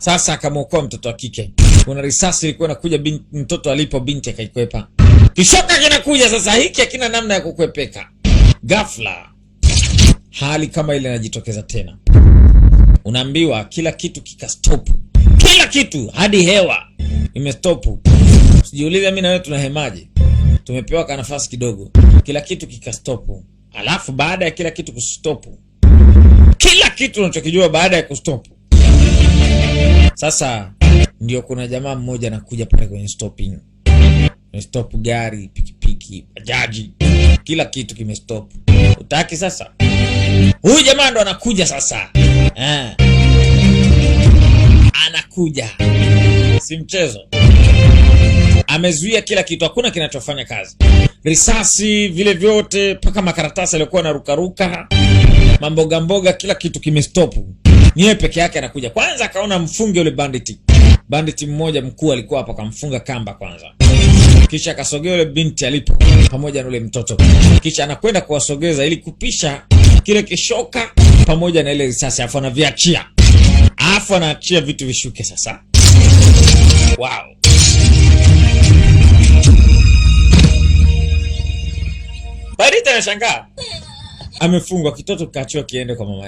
Sasa akamwokoa mtoto wa kike. Kuna risasi ilikuwa inakuja, mtoto alipo, binti akaikwepa. Kishoka kinakuja sasa, hiki hakina namna ya kukwepeka. Ghafla hali kama ile inajitokeza tena. Unaambiwa kila kitu kikastop. Kila kitu, hadi hewa imestop. Sijiulize mimi na wewe tunahemaje? Tumepewa ka nafasi kidogo. Kila kitu kikastop. Alafu baada ya kila kitu kustop, kila kitu unachokijua baada ya kustop, sasa ndio kuna jamaa mmoja anakuja pale kwenye stopping. Stop gari, pikipiki, bajaji, kila kitu kimestop. Utaki sasa? Huyu jamaa ndo anakuja sasa. Anakuja. Si mchezo. Amezuia kila kitu, hakuna kinachofanya kazi. Risasi vile vyote, paka makaratasi yalikuwa na ruka, mamboga mboga, kila kitu kimestop. Ni yeye peke yake anakuja. Kwanza akaona mfunge yule banditi. Banditi mmoja mkuu alikuwa hapa, akamfunga kamba kwanza. Kisha akasogea yule binti alipo pamoja na yule mtoto. Kisha anakwenda kuwasogeza ili kupisha kile kishoka pamoja na ile risasi, afu anaviachia. Afu anaachia vitu vishuke sasa. Wow. Barita anashangaa. Amefungwa, kitoto kaachiwa kiende kwa mama.